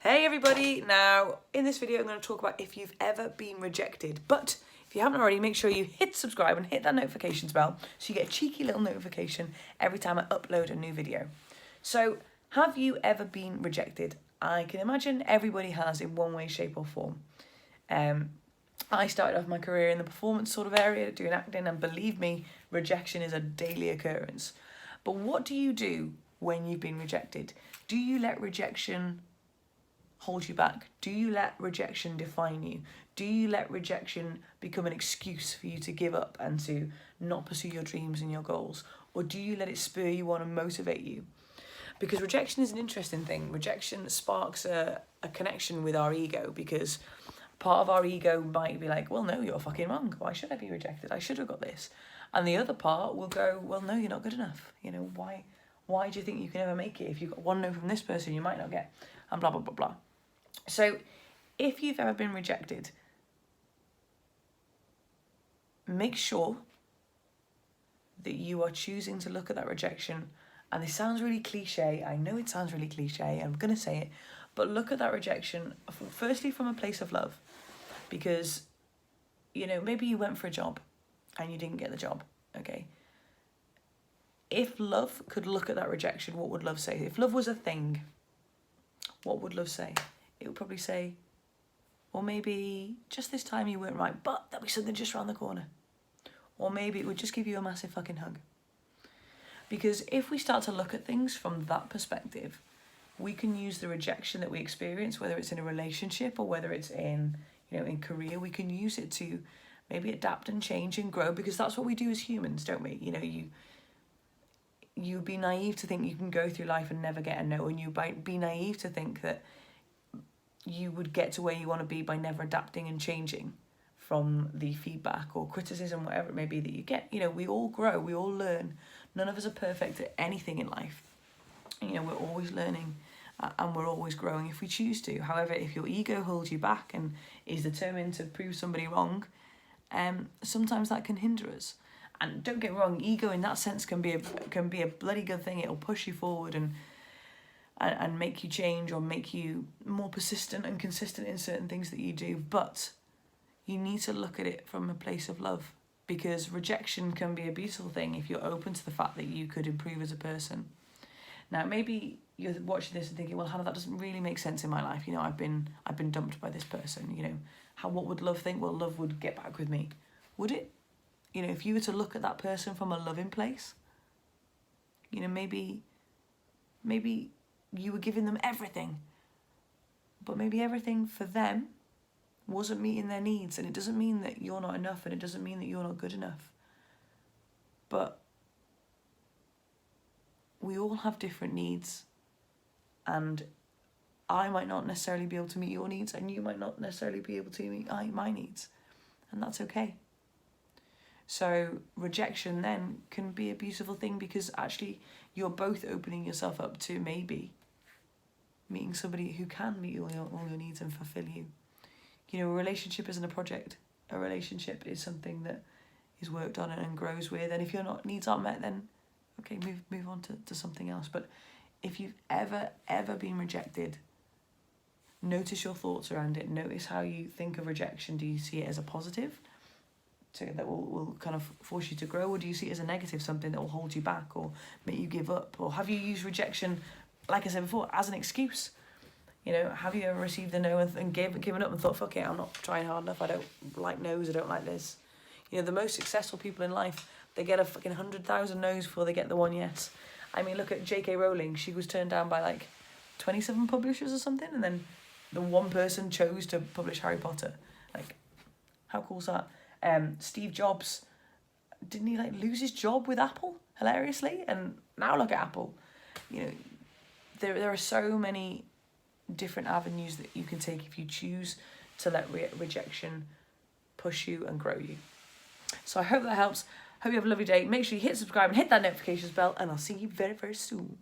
Hey everybody, now in this video I'm going to talk about if you've ever been rejected, but if you haven't already, make sure you hit subscribe and hit that notifications bell so you get a cheeky little notification every time I upload a new video. So, have you ever been rejected? I can imagine everybody has in one way, shape or form. I started off my career in the performance sort of area doing acting, and believe me, rejection is a daily occurrence. But what do you do when you've been rejected? Do you let rejection hold you back? Do you let rejection define you? Do you let rejection become an excuse for you to give up and to not pursue your dreams and your goals? Or do you let it spur you on and motivate you? Because rejection is an interesting thing. Rejection sparks a connection with our ego, because part of our ego might be like, well, no, you're fucking wrong. Why should I be rejected? I should have got this. And the other part will go, well, no, you're not good enough. You know, why do you think you can ever make it? If you've got one no from this person, you might not get, and blah, blah, blah, blah. So if you've ever been rejected, make sure that you are choosing to look at that rejection. And this sounds really cliche. I know it sounds really cliche. I'm going to say it. But look at that rejection, firstly, from a place of love. Because, you know, maybe you went for a job and you didn't get the job. Okay. If love could look at that rejection, what would love say? If love was a thing, what would love say? It would probably say, or maybe just this time you weren't right, but there'll be something just around the corner. Or maybe it would just give you a massive fucking hug. Because if we start to look at things from that perspective, we can use the rejection that we experience, whether it's in a relationship or whether it's in, you know, in career, we can use it to maybe adapt and change and grow, because that's what we do as humans, don't we? You know, you'd be naive to think you can go through life and never get a no, and you'd be naive to think that you would get to where you want to be by never adapting and changing from the feedback or criticism, whatever it may be that you get. You know, we all grow, we all learn. None of us are perfect at anything in life. You know, we're always learning and we're always growing if we choose to. However, if your ego holds you back and is determined to prove somebody wrong, sometimes that can hinder us. And don't get me wrong, ego in that sense can be a bloody good thing. It'll push you forward and make you change or make you more persistent and consistent in certain things that you do. But you need to look at it from a place of love, because rejection can be a beautiful thing if you're open to the fact that you could improve as a person. Now, maybe you're watching this and thinking, well, Hannah, that doesn't really make sense in my life. You know, I've been dumped by this person. You know, what would love think? Well, love would get back with me. Would it? You know, if you were to look at that person from a loving place, you know, maybe you were giving them everything, but maybe everything for them wasn't meeting their needs. And it doesn't mean that you're not enough, and it doesn't mean that you're not good enough. But we all have different needs, and I might not necessarily be able to meet your needs, and you might not necessarily be able to meet my needs, and that's okay. So rejection then can be a beautiful thing, because actually you're both opening yourself up to maybe meeting somebody who can meet all your needs and fulfill you. You know, a relationship isn't a project. A relationship is something that is worked on and grows with. And if your needs aren't met, then okay, move on to something else. But if you've ever been rejected, notice your thoughts around it. Notice how you think of rejection. Do you see it as a positive that will kind of force you to grow, or do you see it as a negative, something that will hold you back or make you give up? Or have you used rejection, like I said before, as an excuse? You know, have you ever received a no and given up and thought, fuck it, I'm not trying hard enough, I don't like no's, I don't like this? You know, the most successful people in life, they get a fucking 100,000 no's before they get the one yes. I mean, look at J.K. Rowling. She was turned down by like 27 publishers or something, and then the one person chose to publish Harry Potter. Like, how cool is that? Steve Jobs, didn't he like lose his job with Apple hilariously? And now look at Apple. You know, there are so many different avenues that you can take if you choose to let rejection push you and grow you. So I hope that helps. Hope you have a lovely day. Make sure you hit subscribe and hit that notifications bell, and I'll see you very, very soon.